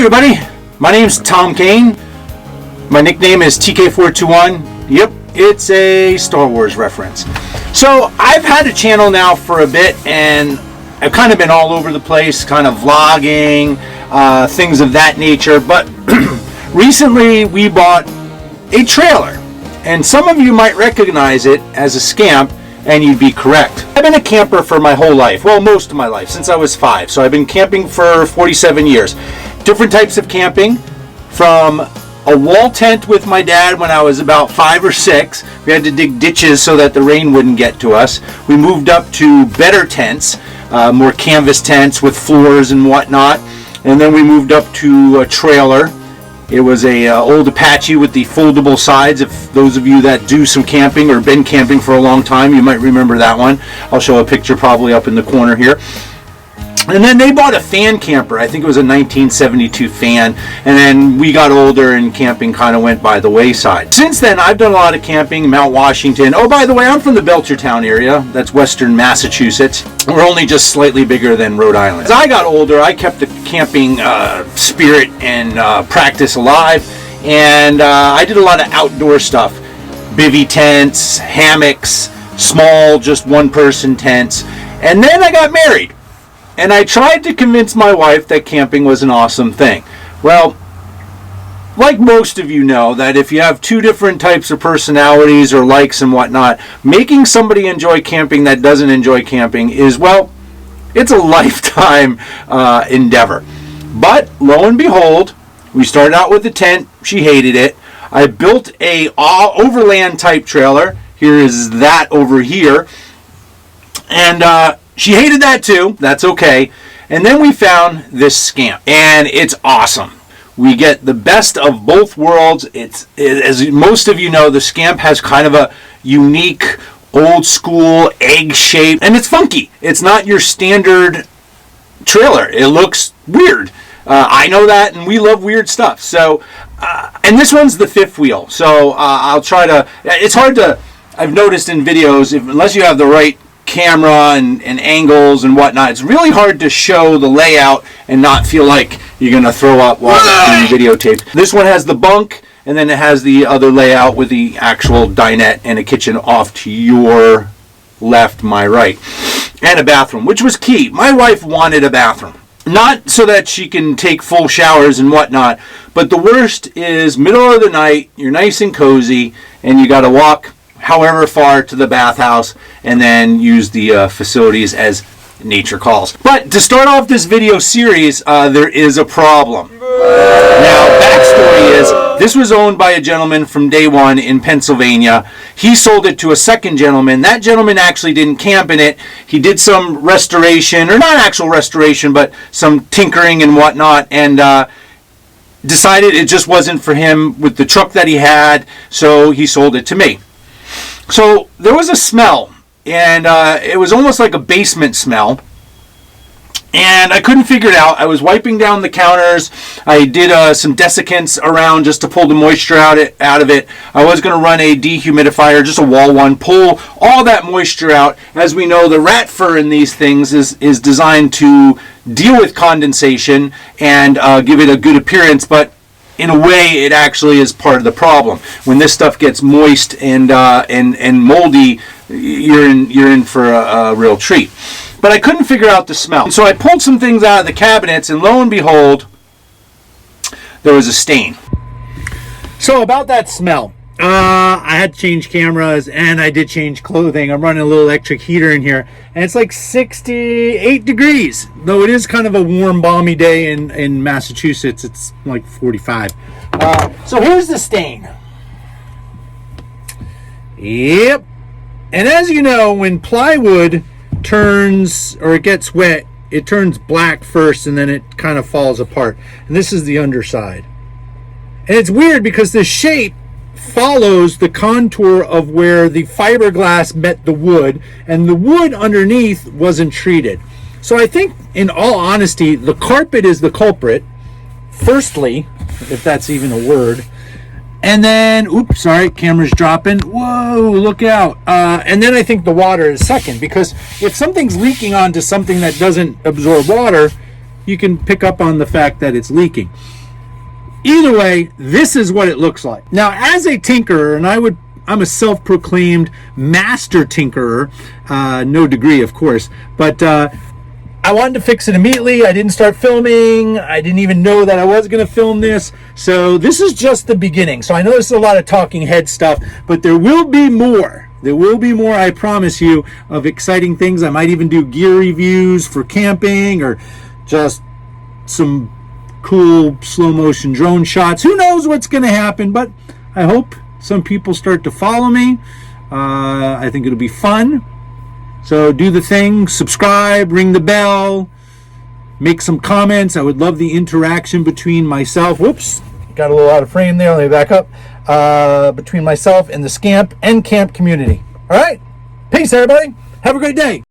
everybody, my name's Tom Kane. My nickname is TK421. Yep, it's a Star Wars reference. So I've had a channel now for a bit, and I've kind of been all over the place, kind of vlogging, things of that nature. But recently we bought a trailer, and some of you might recognize it as a SCAMP, and you'd be correct. I've been a camper for my whole life, well, most of my life, since I was 5. So I've been camping for 47 years. Different types of camping, from a wall tent with my dad when I was about 5 or 6. We had to dig ditches so that the rain wouldn't get to us. We moved up to better tents, more canvas tents with floors and whatnot. And then we moved up to a trailer. It was a old Apache with the foldable sides. If those of you that do some camping or been camping for a long time, you might remember that one. I'll show a picture probably up in the corner here. And then they bought a fan camper. I think it was a 1972 fan. And then we got older and camping kind of went by the wayside. Since then, I've done a lot of camping in Mount Washington. Oh, by the way, I'm from the Belchertown area. That's western Massachusetts. We're only just slightly bigger than Rhode Island. As I got older, I kept the camping spirit and practice alive. And I did a lot of outdoor stuff. Bivy tents, hammocks, small, just one-person tents. And then I got married. And I tried to convince my wife that camping was an awesome thing. Well, like most of you know, that if you have two different types of personalities or likes and whatnot, making somebody enjoy camping that doesn't enjoy camping is, well, it's a lifetime endeavor. But lo and behold, we started out with a tent. She hated it. I built a overland type trailer. Here is that over here. And she hated that too. That's okay. And then we found this SCAMP, and it's awesome. We get the best of both worlds. As most of you know, the SCAMP has kind of a unique, old school egg shape, and it's funky. It's not your standard trailer. It looks weird. I know that, and we love weird stuff. So, and this one's the fifth wheel. So I'll try to. It's hard to. I've noticed in videos, unless you have the right camera and angles and whatnot, it's really hard to show the layout and not feel like you're going to throw up while it's being videotaped. This one has the bunk, and then it has the other layout with the actual dinette and a kitchen off to your left, my right, and a bathroom, which was key. My wife wanted a bathroom. Not so that she can take full showers and whatnot, but the worst is middle of the night, you're nice and cozy, and you got to walk however far to the bathhouse and then use the facilities as nature calls. But to start off this video series, there is a problem. Now, backstory is, this was owned by a gentleman from day one in Pennsylvania. He sold it to a second gentleman. That gentleman actually didn't camp in it. He did some restoration, or not actual restoration, but some tinkering and whatnot, and decided it just wasn't for him with the truck that he had, so he sold it to me. So there was a smell, and it was almost like a basement smell, and I couldn't figure it out. I was wiping down the counters. I did some desiccants around just to pull the moisture out of it. I was going to run a dehumidifier, just a wall one, pull all that moisture out. As we know, the rat fur in these things is designed to deal with condensation and give it a good appearance, but in a way, it actually is part of the problem. When this stuff gets moist and moldy, you're in for a real treat. But I couldn't figure out the smell. And so I pulled some things out of the cabinets, and lo and behold, there was a stain. So about that smell, I had to change cameras, and I did change clothing. I'm running a little electric heater in here, and it's like 68 degrees. Though it is kind of a warm, balmy day in Massachusetts. It's like 45. So here's the stain. Yep. And as you know, when plywood turns, or it gets wet, it turns black first, and then it kind of falls apart. And this is the underside. And it's weird because the shape follows the contour of where the fiberglass met the wood, and the wood underneath wasn't treated. So I think, in all honesty, the carpet is the culprit, firstly, if that's even a word. And then, oops, sorry, camera's dropping. Whoa, look out. And then I think the water is second, because if something's leaking onto something that doesn't absorb water, you can pick up on the fact that it's leaking. Either way, this is what it looks like. Now, as a tinkerer, and I'm a self-proclaimed master tinkerer, no degree, of course, but I wanted to fix it immediately. I didn't start filming. I didn't even know that I was going to film this. So this is just the beginning. So I know this is a lot of talking head stuff, but there will be more. There will be more, I promise you, of exciting things. I might even do gear reviews for camping or just some cool slow motion drone shots. Who knows what's going to happen, but I hope some people start to follow me. I think it'll be fun. So do the thing, subscribe, ring the bell, make some comments. I would love the interaction between myself. Whoops, got a little out of frame there. Let me back up. Between myself and the SCAMP and camp community. All right, peace, everybody. Have a great day.